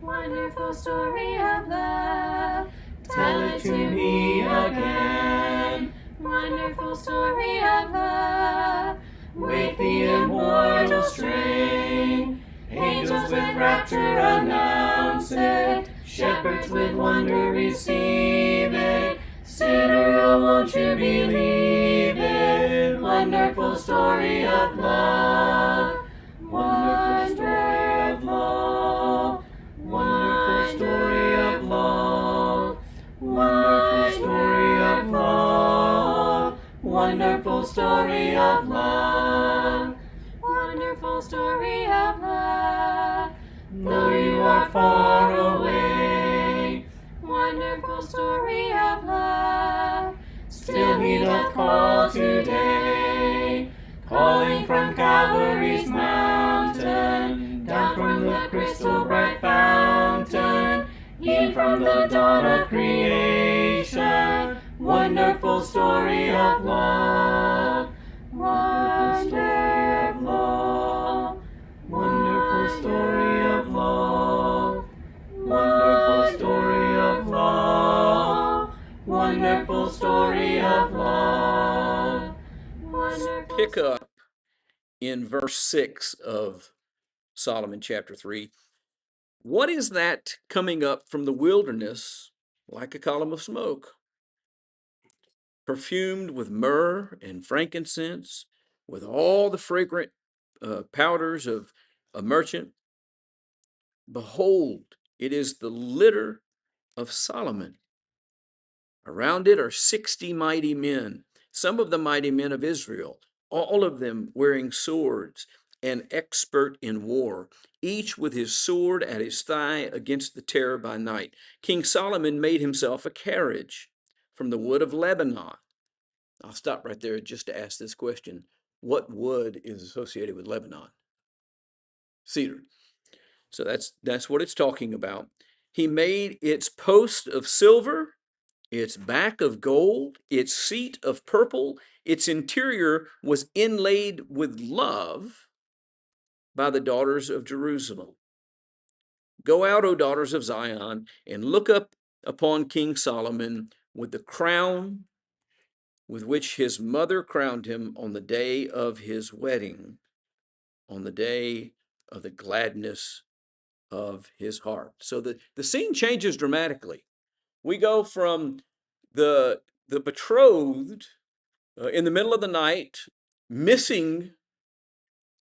wonderful story of love. Tell it to me again. Wonderful story of love. With the immortal strain, angels with rapture announce it. Shepherds with wonder receive it. Sinner, oh, won't you believe it? Wonderful story of love. Wonderful story of love. Wonderful story of love. Wonderful story of love. Wonderful story of love. Wonderful story of love. Though you are far away, wonderful story of love. Still he doth call today, calling from Calvary's mountain, down from the crystal bright fountain, e'en from the dawn of creation. Wonderful story of love. Wonderful story of love. Wonderful story of love. Wonderful story of love. Wonderful story of love. Pick up in verse 6 of Solomon chapter 3. What is that coming up from the wilderness like a column of smoke? Perfumed with myrrh and frankincense, with all the fragrant powders of a merchant. Behold, it is the litter of Solomon. Around it are 60 mighty men, some of the mighty men of Israel, all of them wearing swords and expert in war, each with his sword at his thigh against the terror by night. King Solomon made himself a carriage from the wood of Lebanon. I'll stop right there just to ask this question. What wood is associated with Lebanon? Cedar. So that's what it's talking about. He made its post of silver, its back of gold, its seat of purple. Its interior was inlaid with love by the daughters of Jerusalem. Go out, O daughters of Zion, and look up upon King Solomon with the crown with which his mother crowned him on the day of his wedding, on the day of the gladness of his heart. So the scene changes dramatically. We go from the betrothed in the middle of the night, missing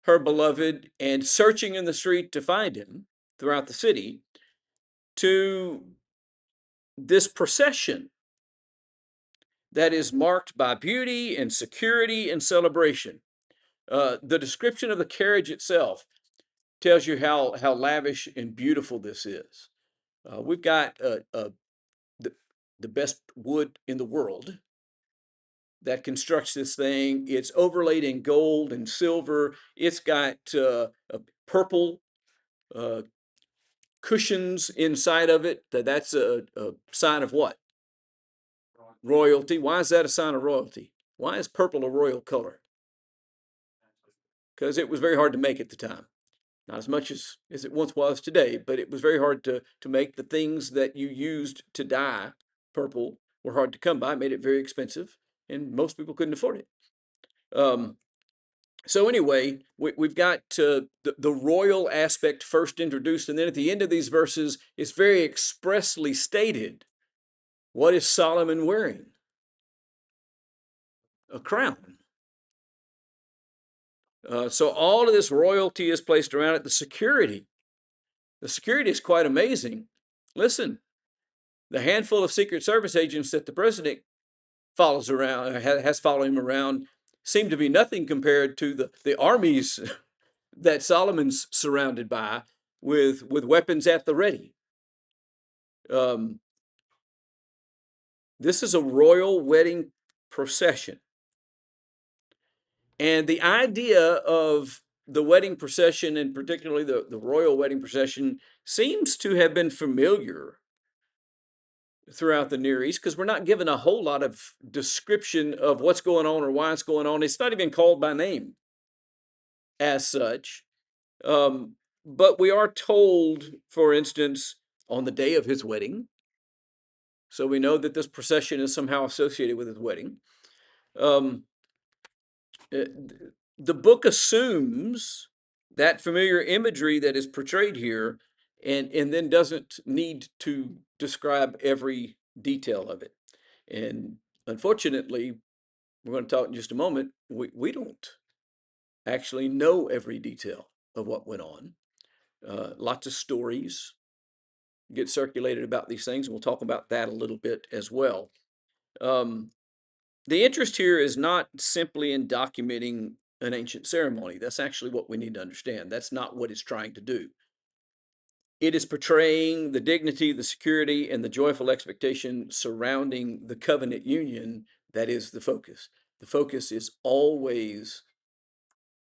her beloved and searching in the street to find him throughout the city, to this procession that is marked by beauty and security and celebration. The description of the carriage itself tells you how lavish and beautiful this is. We've got the best wood in the world that constructs this thing. It's overlaid in gold and silver. It's got purple cushions inside of it. That's a sign of what? Royalty. Why is that a sign of royalty? Why is purple a royal color? Because it was very hard to make at the time. Not as much as it once was today, but it was very hard to make. The things that you used to dye purple were hard to come by, made it very expensive, and most people couldn't afford it. So anyway, we've got the royal aspect first introduced, and then at the end of these verses, it's very expressly stated, what is Solomon wearing? A crown. So all of this royalty is placed around it. The security is quite amazing. Listen, the handful of Secret Service agents that the president follows around, has followed him around, seem to be nothing compared to the armies that Solomon's surrounded by, with weapons at the ready. This is a royal wedding procession. And the idea of the wedding procession, and particularly the royal wedding procession, seems to have been familiar throughout the Near East, because we're not given a whole lot of description of what's going on or why it's going on. It's not even called by name as such. But we are told, for instance, on the day of his wedding, so we know that this procession is somehow associated with his wedding. Um, uh, the book assumes that familiar imagery that is portrayed here and then doesn't need to describe every detail of it. And unfortunately, we're going to talk in just a moment, we don't actually know every detail of what went on. Lots of stories get circulated about these things, and we'll talk about that a little bit as well. Um, the interest here is not simply in documenting an ancient ceremony. That's actually what we need to understand. That's not what it's trying to do. It is portraying the dignity, the security, and the joyful expectation surrounding the covenant union that is the focus. The focus is always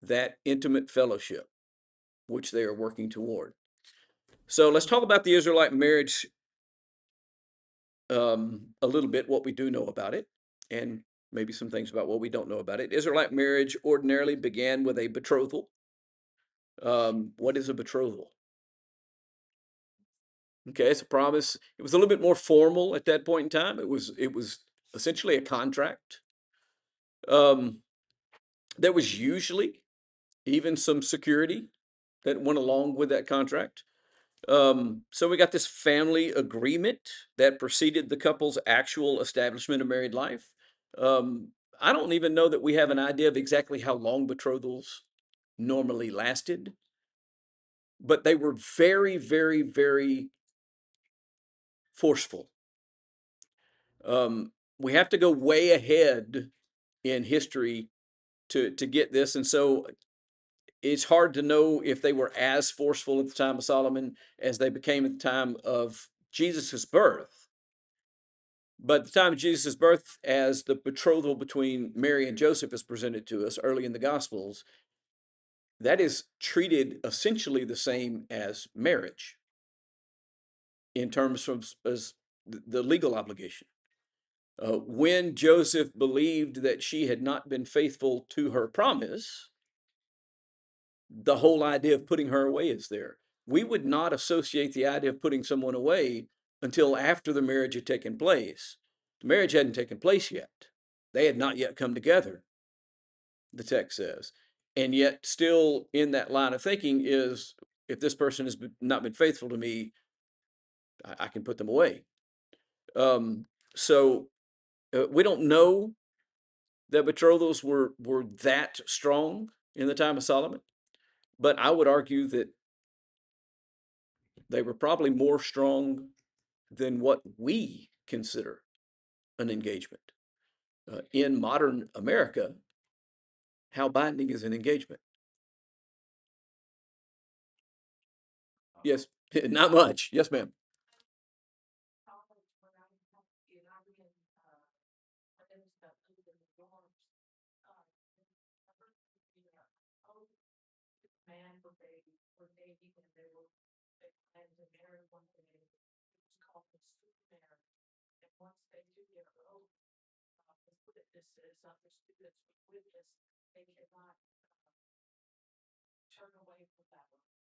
that intimate fellowship which they are working toward. So let's talk about the Israelite marriage a little bit, what we do know about it, and maybe some things about what we don't know about it. Israelite marriage ordinarily began with a betrothal. What is a betrothal? Okay, it's a promise. It was a little bit more formal at that point in time. It was essentially a contract. Um, there was usually even some security that went along with that contract. So we got this family agreement that preceded the couple's actual establishment of married life. Um, I don't even know that we have an idea of exactly how long betrothals normally lasted, but they were very, very, very forceful. We have to go way ahead in history to get this, and so it's hard to know if they were as forceful at the time of Solomon as they became at the time of Jesus's birth. But at the time of Jesus' birth, as the betrothal between Mary and Joseph is presented to us early in the Gospels, that is treated essentially the same as marriage in terms of as the legal obligation. When Joseph believed that she had not been faithful to her promise, the whole idea of putting her away is there. We would not associate the idea of putting someone away until after the marriage had taken place. The marriage hadn't taken place yet. They had not yet come together, the text says. And yet, still in that line of thinking is if this person has not been faithful to me, I can put them away. Um, so we don't know that betrothals were that strong in the time of Solomon, but I would argue that they were probably more strong than what we consider an engagement. In modern America, how binding is an engagement? Yes, not much. Yes, ma'am.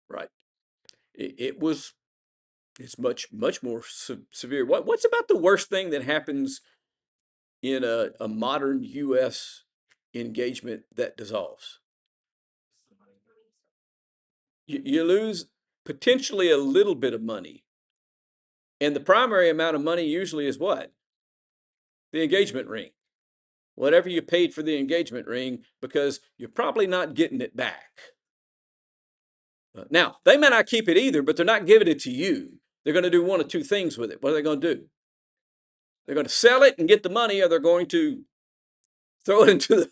Right. It was. It's much more severe. What's about the worst thing that happens in a modern U.S. engagement that dissolves? You lose potentially a little bit of money, and the primary amount of money usually is what? The engagement ring. Whatever you paid for the engagement ring, because you're probably not getting it back. Now, they may not keep it either, but they're not giving it to you. They're going to do one of two things with it. What are they going to do? They're going to sell it and get the money, or they're going to throw it into the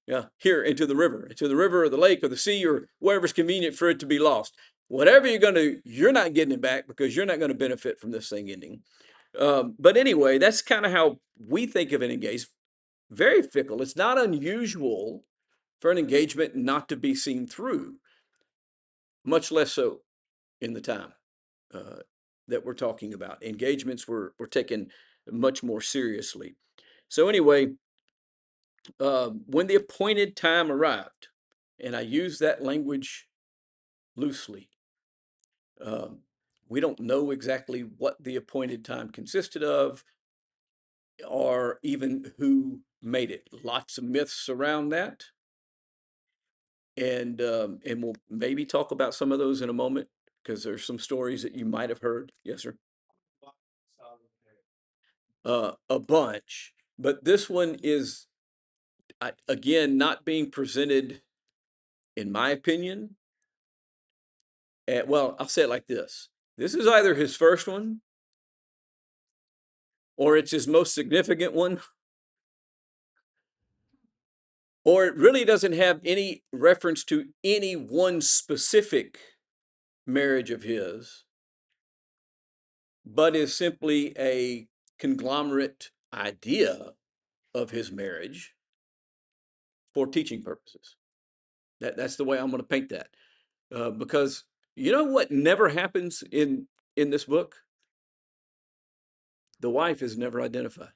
into the river or the lake or the sea or wherever's convenient for it to be lost. Whatever you're going to, you're not getting it back because you're not going to benefit from this thing ending. But anyway, that's kind of how we think of an engagement. Very fickle. It's not unusual for an engagement not to be seen through, much less so in the time uh, that we're talking about. Engagements were taken much more seriously. So anyway, when the appointed time arrived, and I use that language loosely, We don't know exactly what the appointed time consisted of or even who made it. Lots of myths around that. And we'll maybe talk about some of those in a moment because there's some stories that you might have heard. Yes, sir. A bunch, but this one is again not being presented, in my opinion. Well, I'll say it like this: this is either his first one, or it's his most significant one, or it really doesn't have any reference to any one specific marriage of his, but is simply a conglomerate idea of his marriage for teaching purposes. That's the way I'm going to paint that. Because you know what never happens in this book? The wife is never identified.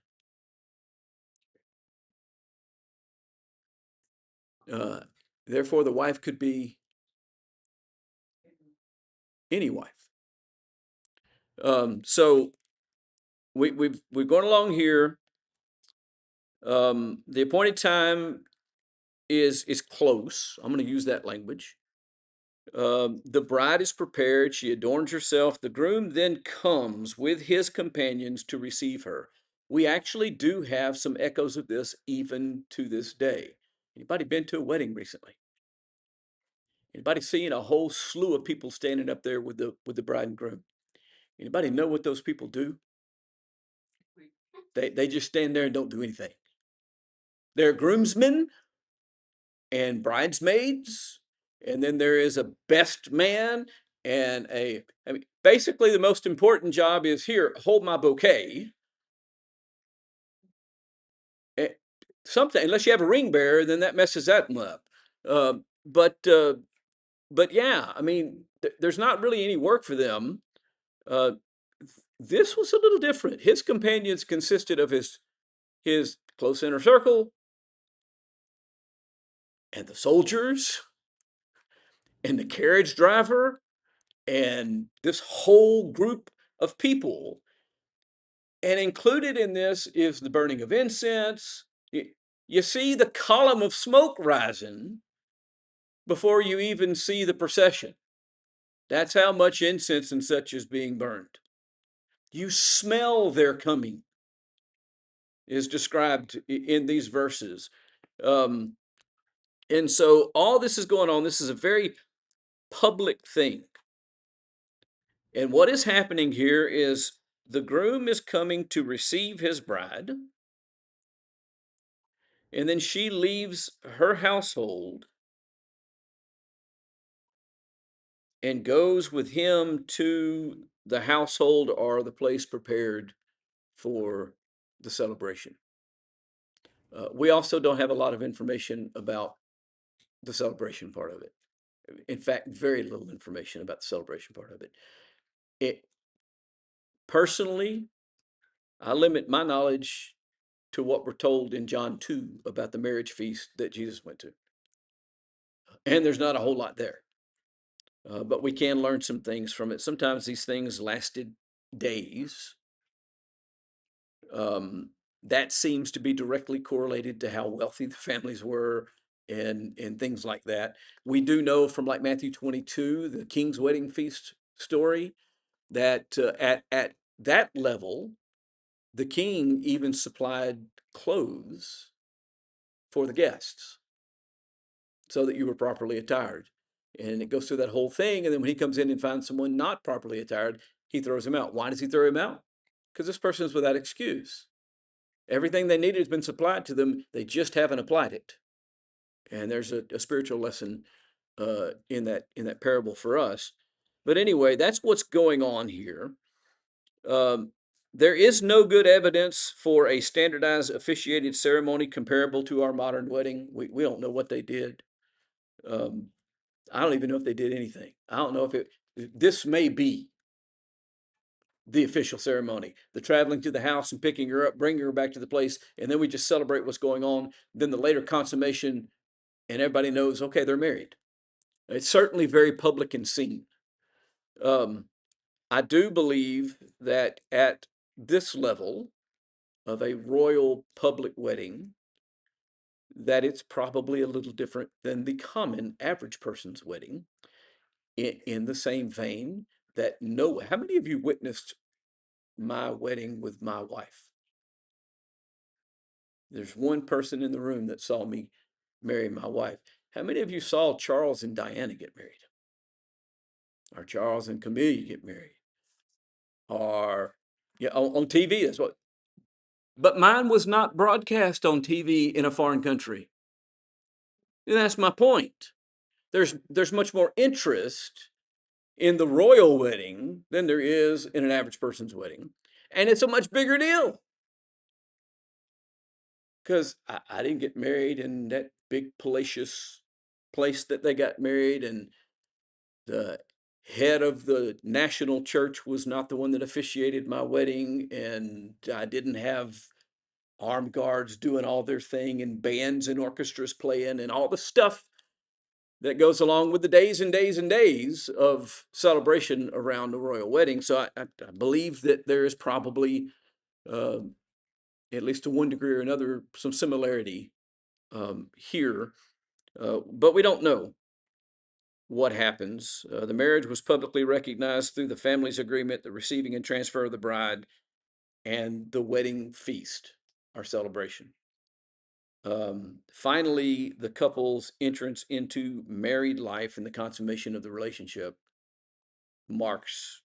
Uh, Therefore, the wife could be any wife. So we've gone along here. The appointed time is close. I'm going to use that language. The bride is prepared. She adorns herself. The groom then comes with his companions to receive her. We actually do have some echoes of this even to this day. Anybody been to a wedding recently? Anybody seen a whole slew of people standing up there with the bride and groom? Anybody know what those people do? They just stand there and don't do anything. They're groomsmen and bridesmaids, and then there is a best man and I mean, basically the most important job is here, hold my bouquet. Eh, Something, unless you have a ring bearer, then that messes that one up. Uh, but uh, but yeah, I mean, there's not really any work for them. Uh, this was a little different. His companions consisted of his close inner circle and the soldiers and the carriage driver and this whole group of people. And included in this is the burning of incense. You see the column of smoke rising before you even see the procession. That's how much incense and such is being burned. You smell their coming, is described in these verses. Um, and so all this is going on. This is a very public thing. And what is happening here is the groom is coming to receive his bride, and then she leaves her household and goes with him to the household or the place prepared for the celebration. We also don't have a lot of information about the celebration part of it. In fact, very little information about the celebration part of it. It personally, I limit my knowledge to what we're told in John 2 about the marriage feast that Jesus went to. And there's not a whole lot there. But we can learn some things from it. Sometimes these things lasted days. That seems to be directly correlated to how wealthy the families were and things like that. We do know from like Matthew 22, the king's wedding feast story, that at that level, the king even supplied clothes for the guests so that you were properly attired. And it goes through that whole thing. And then when he comes in and finds someone not properly attired, he throws him out. Why does he throw him out? Because this person is without excuse. Everything they needed has been supplied to them. They just haven't applied it. And there's a spiritual lesson in that parable for us. But anyway, that's what's going on here. There is no good evidence for a standardized officiated ceremony comparable to our modern wedding. We don't know what they did. I don't even know if they did anything. I don't know if this may be the official ceremony, the traveling to the house and picking her up, bringing her back to the place, and then we just celebrate what's going on. Then the later consummation, and everybody knows, okay, they're married. It's certainly very public and seen. I do believe that at this level of a royal public wedding, that it's probably a little different than the common average person's wedding, in the same vein that no, how many of you witnessed my wedding with my wife? There's one person in the room that saw me marry my wife. How many of you saw Charles and Diana get married? Or Charles and Camilla get married? Or, yeah, on TV, that's what. But mine was not broadcast on TV in a foreign country. And that's my point. There's much more interest in the royal wedding than there is in an average person's wedding. And it's a much bigger deal. Because I didn't get married in that big palatial place that they got married, and the head of the national church was not the one that officiated my wedding, and I didn't have armed guards doing all their thing and bands and orchestras playing and all the stuff that goes along with the days and days and days of celebration around the royal wedding. So I believe that there is probably, uh, at least to one degree or another, some similarity here, but we don't know what happens. The marriage was publicly recognized through the family's agreement, the receiving and transfer of the bride, and the wedding feast, our celebration. Finally, the couple's entrance into married life and the consummation of the relationship marks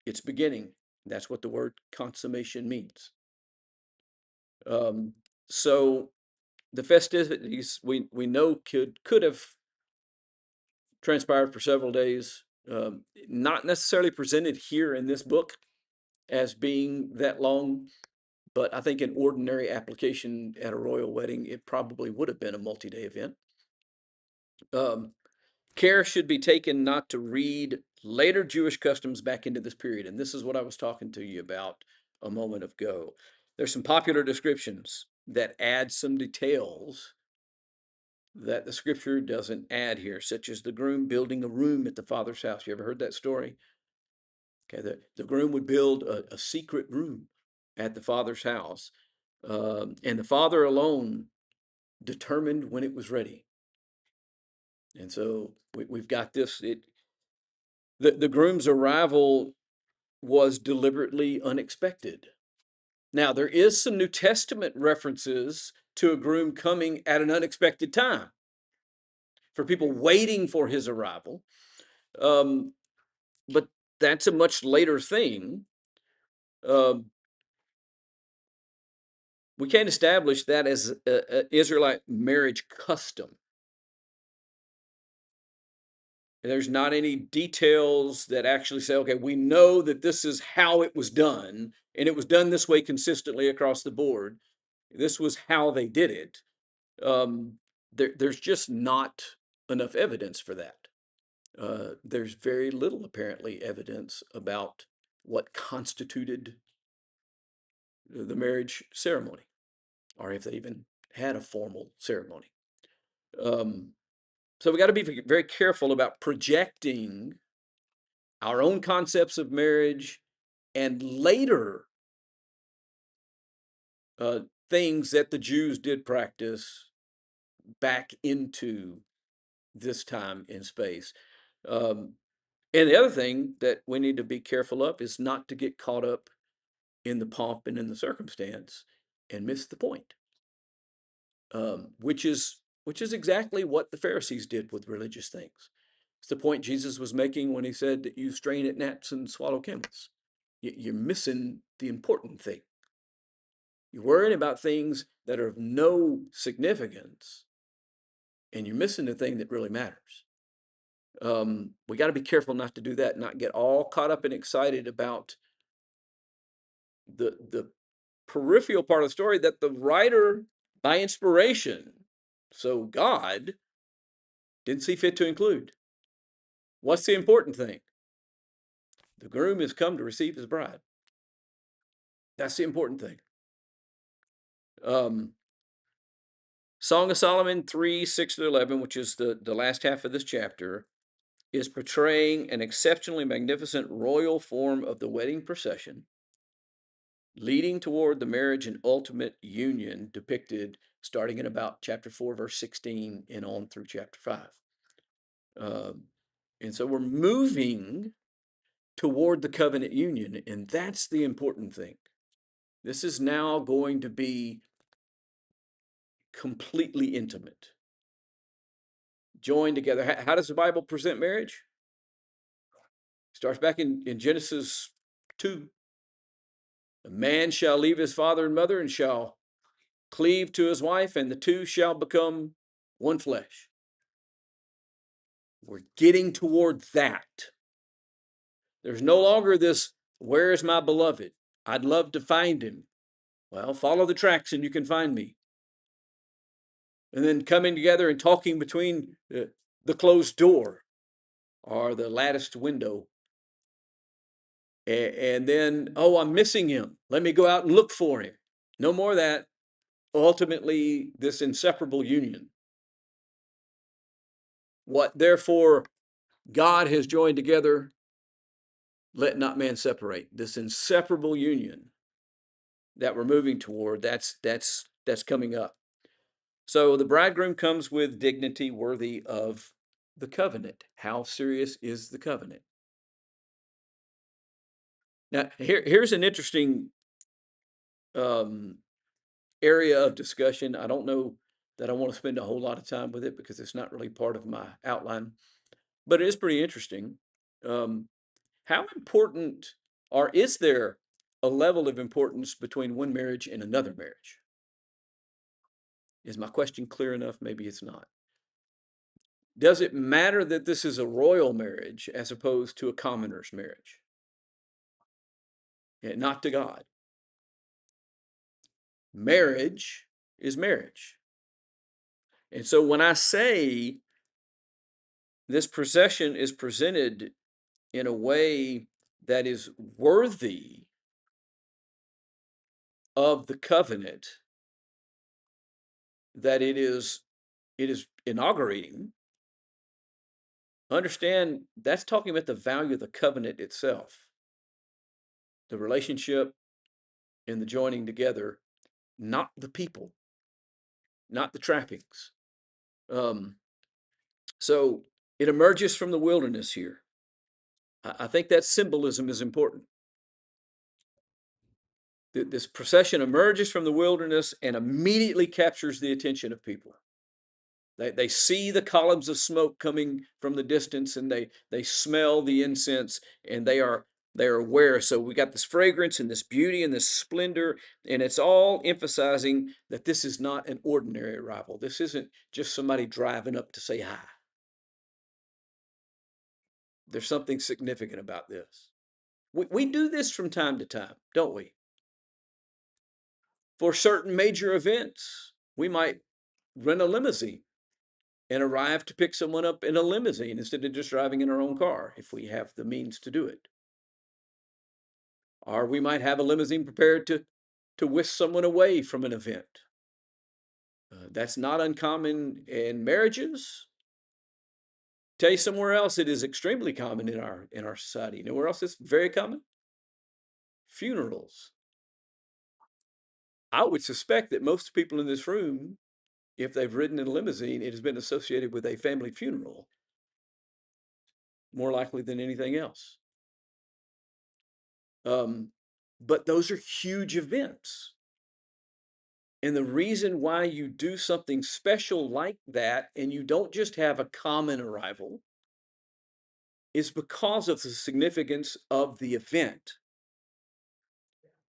its beginning. That's what the word consummation means. So the festivities we know could have transpired for several days, not necessarily presented here in this book as being that long, but I think in ordinary application at a royal wedding, it probably would have been a multi-day event. Care should be taken not to read later Jewish customs back into this period. And this is what I was talking to you about a moment ago. There's some popular descriptions that add some details that the scripture doesn't add here, such as the groom building a room at the father's house. You ever heard that story? Okay, the groom would build a secret room at the father's house, and the father alone determined when it was ready. And so we've got this. The groom's arrival was deliberately unexpected. Now, there is some New Testament references to a groom coming at an unexpected time for people waiting for his arrival. But that's a much later thing. Um, we can't establish that as an Israelite marriage custom. There's not any details that actually say, okay, we know that this is how it was done, and it was done this way consistently across the board. This was how they did it. There's just not enough evidence for that. There's very little, apparently, evidence about what constituted the marriage ceremony, or if they even had a formal ceremony. So we got to be very careful about projecting our own concepts of marriage and later things that the Jews did practice back into this time in space. Um, and the other thing that we need to be careful of is not to get caught up in the pomp and in the circumstance and miss the point, which is exactly what the Pharisees did with religious things. It's the point Jesus was making when he said that you strain at gnats and swallow camels. You're missing the important thing. You're worrying about things that are of no significance, and you're missing the thing that really matters. We got to be careful not to do that, not get all caught up and excited about the peripheral part of the story that the writer, by inspiration, so God, didn't see fit to include. What's the important thing? The groom has come to receive his bride. That's the important thing. Song of Solomon 3, 6 to 11, which is the last half of this chapter, is portraying an exceptionally magnificent royal form of the wedding procession, leading toward the marriage and ultimate union depicted starting in about chapter 4, verse 16, and on through chapter 5. And so we're moving toward the covenant union, and that's the important thing. This is now going to be completely intimate, joined together. How does the Bible present marriage? Starts back in Genesis 2. A man shall leave his father and mother and shall cleave to his wife, and the two shall become one flesh. We're getting toward that. There's no longer this, where is my beloved? I'd love to find him. Well, follow the tracks and you can find me. And then coming together and talking between the closed door or the latticed window. And then, oh, I'm missing him. Let me go out and look for him. No more of that. Ultimately, this inseparable union. What therefore God has joined together, let not man separate. This inseparable union that we're moving toward, that's coming up. So the bridegroom comes with dignity worthy of the covenant. How serious is the covenant? Now, here's an interesting area of discussion. I don't know that I want to spend a whole lot of time with it because it's not really part of my outline, but it is pretty interesting. How important, or is there a level of importance between one marriage and another marriage? Is my question clear enough? Maybe it's not. Does it matter that this is a royal marriage as opposed to a commoner's marriage? Yeah, not to God. Marriage is marriage. And so when I say this procession is presented in a way that is worthy of the covenant that it is inaugurating, understand that's talking about the value of the covenant itself, the relationship and the joining together, not the people, not the trappings. So it emerges from the wilderness here. I think that symbolism is important. This procession emerges from the wilderness and immediately captures the attention of people. They see the columns of smoke coming from the distance, and they smell the incense, and they are aware. So we got this fragrance and this beauty and this splendor, and it's all emphasizing that this is not an ordinary arrival. This isn't just somebody driving up to say hi. There's something significant about this. We do this from time to time, don't we? For certain major events, we might rent a limousine and arrive to pick someone up in a limousine instead of just driving in our own car if we have the means to do it. Or we might have a limousine prepared to whisk someone away from an event. That's not uncommon in marriages. Tell you somewhere else it is extremely common in our society. You know where else it's very common? Funerals. I would suspect that most people in this room, if they've ridden in a limousine, it has been associated with a family funeral, more likely than anything else. But those are huge events. And the reason why you do something special like that, and you don't just have a common arrival, is because of the significance of the event.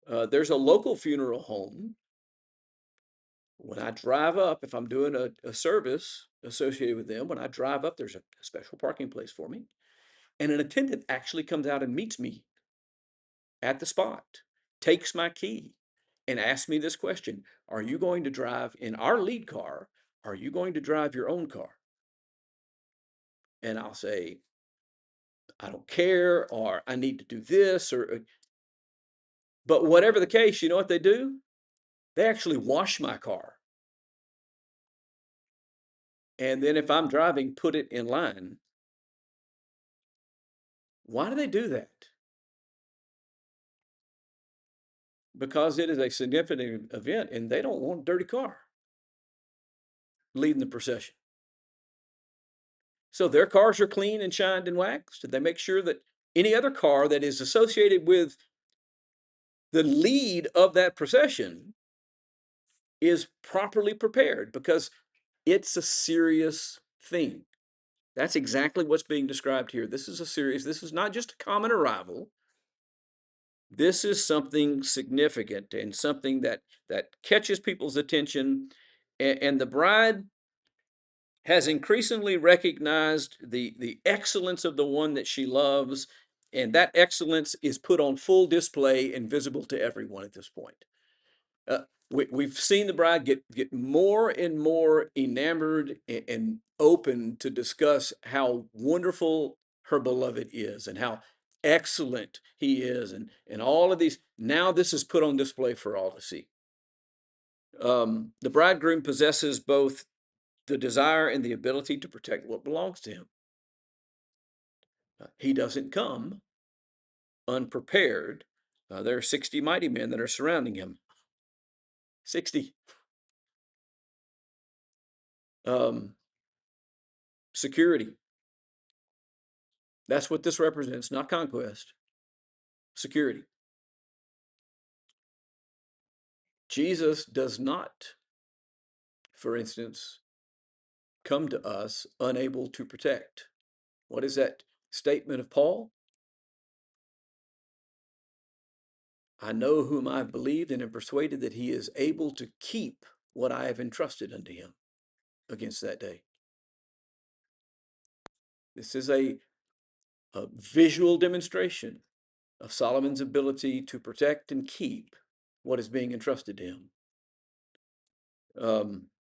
There's a local funeral home. When I drive up, if I'm doing a service associated with them, when I drive up, there's a special parking place for me. And an attendant actually comes out and meets me at the spot, takes my key, and asks me this question: are you going to drive in our lead car? Are you going to drive your own car? And I'll say, I don't care, or I need to do this, but whatever the case, you know what they do? They actually wash my car. And then if I'm driving, put it in line Why do they do that? Because it is a significant event and they don't want a dirty car leading the procession. So their cars are clean and shined and waxed. They make sure that any other car that is associated with the lead of that procession is properly prepared because it's a serious thing. That's exactly what's being described here. This is a serious, this is not just a common arrival. This is something significant and something that catches people's attention. And the bride has increasingly recognized the excellence of the one that she loves, and that excellence is put on full display and visible to everyone at this point. Uh, we've seen the bride get more and more enamored and open to discuss how wonderful her beloved is and how excellent he is, and all of these. Now this is put on display for all to see. The bridegroom possesses both the desire and the ability to protect what belongs to him. He doesn't come unprepared. There are 60 mighty men that are surrounding him. 60. Um, Security. That's what this represents, not conquest. Security. Jesus does not, for instance, come to us unable to protect. What is that statement of Paul? I know whom I have believed and am persuaded that he is able to keep what I have entrusted unto him against that day. This is a visual demonstration of Solomon's ability to protect and keep what is being entrusted to him.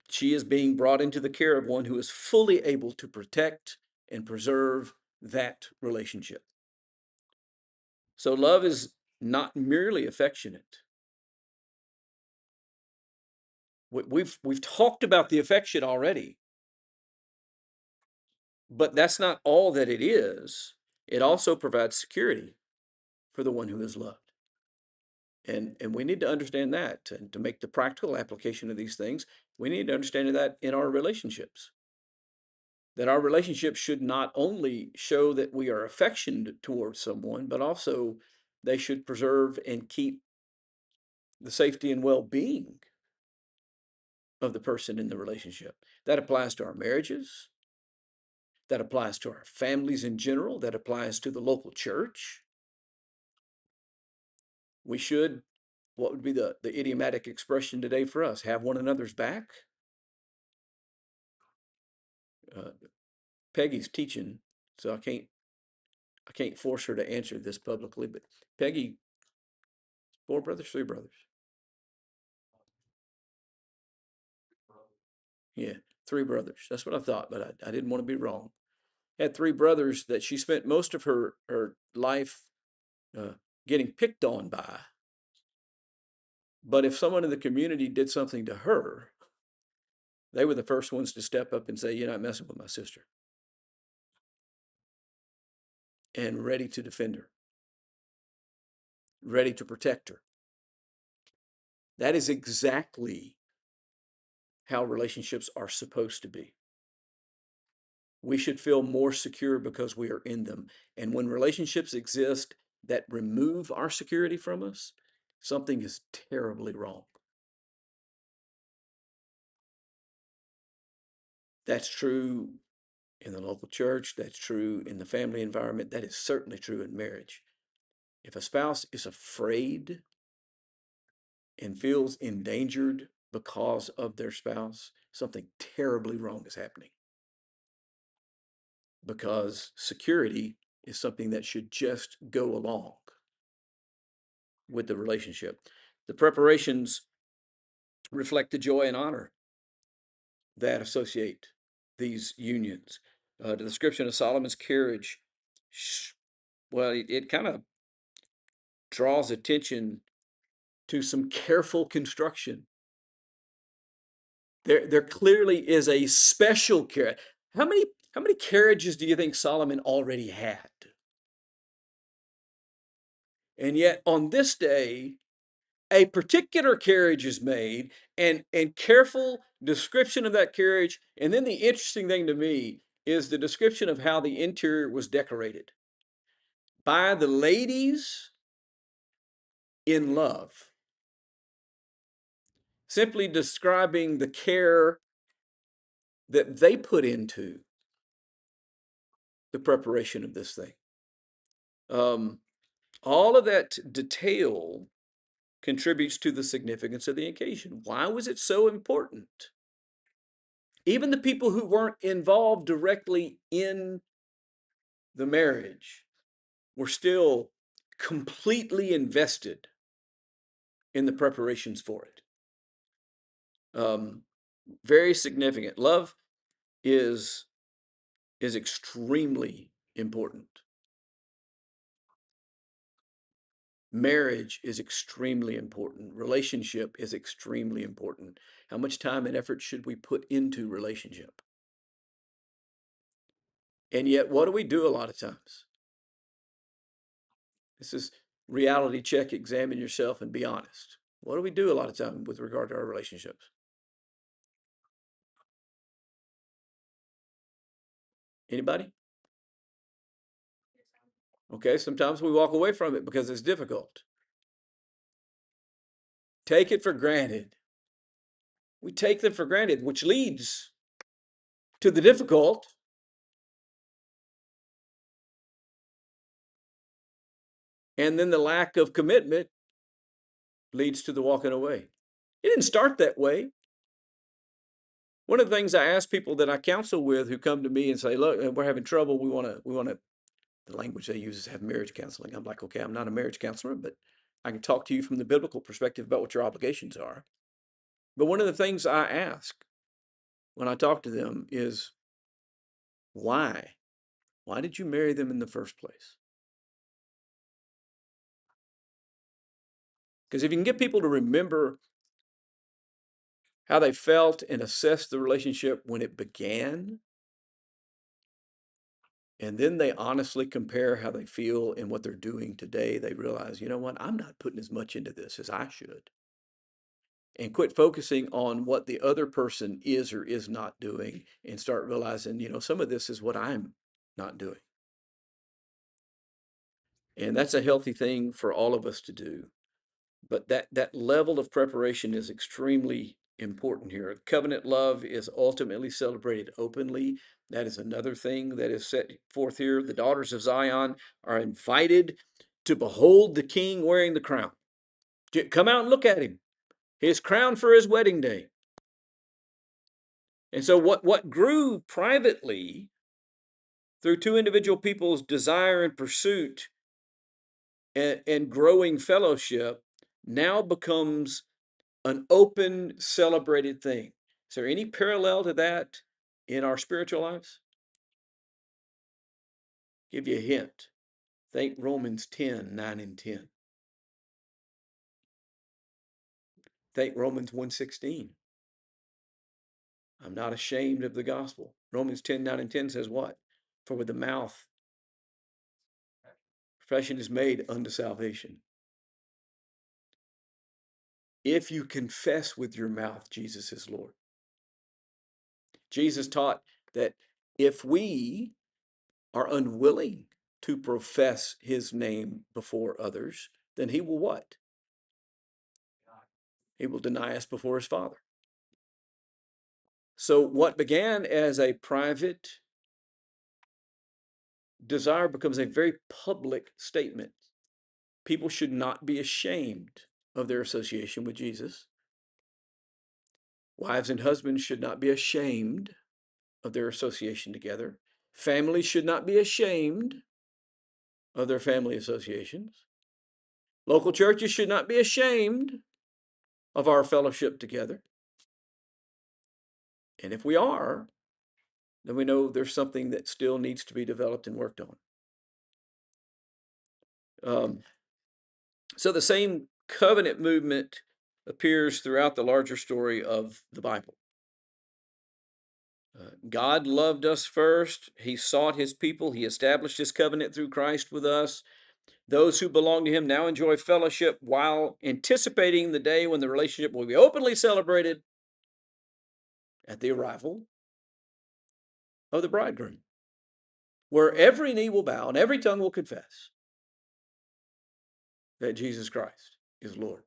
She is being brought into the care of one who is fully able to protect and preserve that relationship. So love is not merely affectionate. We've talked about the affection already, but that's not all that it is. It also provides security for the one who is loved. And we need to understand that. And to make the practical application of these things, we need to understand that in our relationships. That our relationships should not only show that we are affectionate towards someone, but also they should preserve and keep the safety and well-being of the person in the relationship. That applies to our marriages. That applies to our families in general. That applies to the local church. We should, what would be the idiomatic expression today for us? Have one another's back. Uh, Peggy's teaching, so I can't force her to answer this publicly, but Peggy, 4 brothers, 3 brothers. Yeah, 3 brothers. That's what I thought, but I didn't want to be wrong. Had 3 brothers that she spent most of her life uh, getting picked on by. But if someone in the community did something to her, they were the first ones to step up and say, "You're not messing with my sister," and ready to defend her, ready to protect her. That is exactly how relationships are supposed to be. We should feel more secure because we are in them. And when relationships exist that remove our security from us, something is terribly wrong. That's true in the local church. That's true in the family environment. That is certainly true in marriage. If a spouse is afraid and feels endangered because of their spouse, something terribly wrong is happening. Because security is something that should just go along with the relationship. The preparations reflect the joy and honor that associate these unions. The description of Solomon's carriage, well, it kind of draws attention to some careful construction. There clearly is a special carriage. How many carriages do you think Solomon already had? And yet on this day, a particular carriage is made, and careful description of that carriage. And then the interesting thing to me is the description of how the interior was decorated by the ladies in love, simply describing the care that they put into the preparation of this thing. All of that detail contributes to the significance of the occasion. Why was it so important? Even the people who weren't involved directly in the marriage were still completely invested in the preparations for it. Very significant. Love is extremely important. Marriage is extremely important. Relationship is extremely important. How much time and effort should we put into relationship? And yet, what do we do a lot of times? This is reality check, examine yourself and be honest. What do we do a lot of time with regard to our relationships? Anybody? Okay, sometimes we walk away from it because it's difficult. Take it for granted. We take them for granted, which leads to the difficult. And then the lack of commitment leads to the walking away. It didn't start that way. One of the things I ask people that I counsel with who come to me and say, look, we're having trouble. We want to, the language they use is have marriage counseling. I'm like, okay, I'm not a marriage counselor, but I can talk to you from the biblical perspective about what your obligations are. But one of the things I ask when I talk to them is, why? Why did you marry them in the first place? Because if you can get people to remember how they felt and assess the relationship when it began, and then they honestly compare how they feel and what they're doing today, they realize, you know what, I'm not putting as much into this as I should. And quit focusing on what the other person is or is not doing and start realizing, you know, some of this is what I'm not doing. And that's a healthy thing for all of us to do. But that level of preparation is extremely important here. Covenant love is ultimately celebrated openly. That is another thing that is set forth here. The daughters of Zion are invited to behold the king wearing the crown. Come out and look at him. His crown for his wedding day. And so what grew privately through two individual people's desire and pursuit and growing fellowship now becomes an open, celebrated thing. Is there any parallel to that in our spiritual lives? Give you a hint. Think Romans 10, 9 and 10. Think Romans 1:16. I'm not ashamed of the gospel. Romans 10, 9 and 10 says what? For with the mouth, profession is made unto salvation. If you confess with your mouth Jesus is Lord. Jesus taught that if we are unwilling to profess his name before others, then he will what? He will deny us before his Father. So what began as a private desire becomes a very public statement. People should not be ashamed of their association with Jesus. Wives and husbands should not be ashamed of their association together. Families should not be ashamed of their family associations. Local churches should not be ashamed of our fellowship together. And if we are, then we know there's something that still needs to be developed and worked on. So the same covenant movement appears throughout the larger story of the Bible. God loved us first. He sought his people. He established his covenant through Christ with us. Those who belong to him now enjoy fellowship while anticipating the day when the relationship will be openly celebrated at the arrival of the bridegroom, where every knee will bow and every tongue will confess that Jesus Christ is Lord.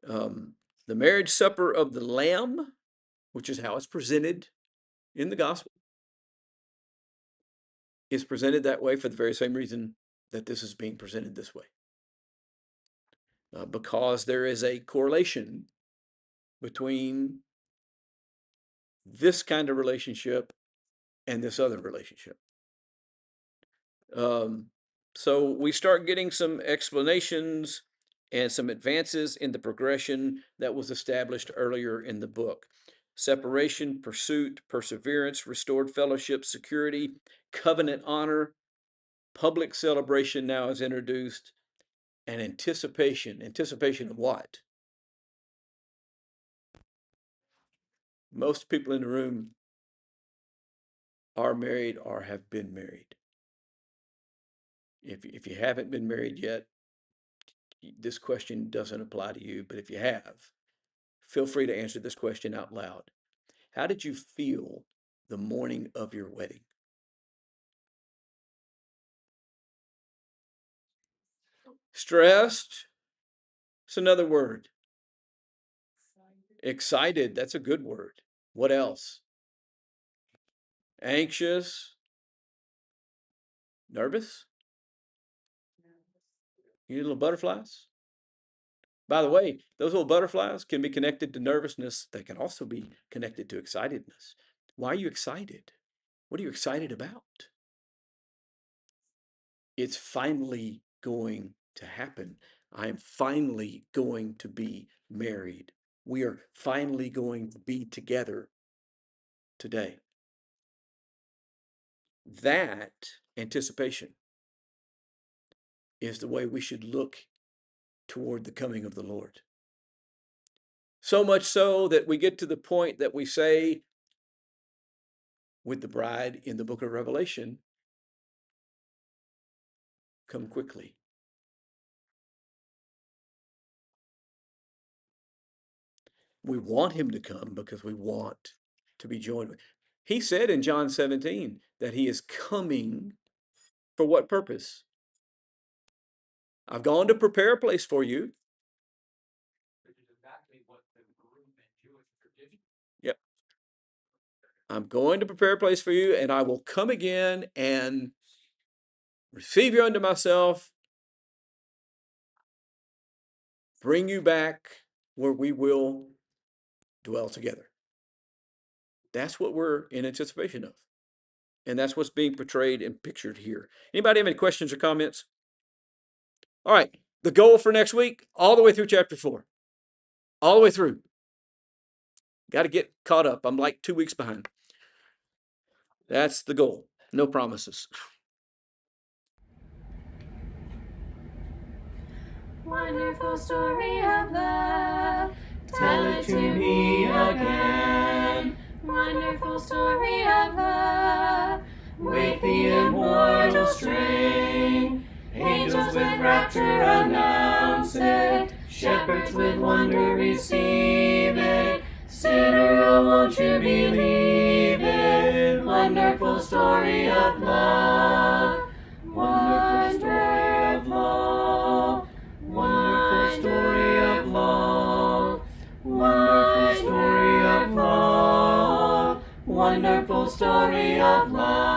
The marriage supper of the Lamb, which is how it's presented in the gospel, is presented that way for the very same reason that this is being presented this way. Because there is a correlation between this kind of relationship and this other relationship. So we start getting some explanations and some advances in the progression that was established earlier in the book. Separation, pursuit, perseverance, restored fellowship, security, covenant honor, public celebration now is introduced, and anticipation. Anticipation of what? Most people in the room are married or have been married. If you haven't been married yet, this question doesn't apply to you, but if you have, feel free to answer this question out loud. How did you feel the morning of your wedding? Stressed? It's another word. Excited, that's a good word. What else? Anxious? Nervous? You need little butterflies? By the way, those little butterflies can be connected to nervousness. They can also be connected to excitedness. Why are you excited? What are you excited about? It's finally going to happen. I am finally going to be married. We are finally going to be together today. That anticipation is the way we should look toward the coming of the Lord. So much so that we get to the point that we say with the bride in the book of Revelation, "Come quickly." We want him to come because we want to be joined with. He said in John 17 that he is coming for what purpose? I've gone to prepare a place for you. Yep. I'm going to prepare a place for you, and I will come again and receive you unto myself, bring you back where we will dwell together. That's what we're in anticipation of. And that's what's being portrayed and pictured here. Anybody have any questions or comments? All right. The goal for next week, all the way through chapter 4. All the way through. Got to get caught up. I'm like 2 weeks behind. That's the goal. No promises. Wonderful story of love. Tell it to me again. Wonderful story of love. With the immortal strain. Angels with rapture announce it. Shepherds with wonder receive it. Sinner, oh, won't you believe it? Wonderful story of love. Wonderful story of love. Wonderful story of love. Wonderful story of love. Wonderful story of love.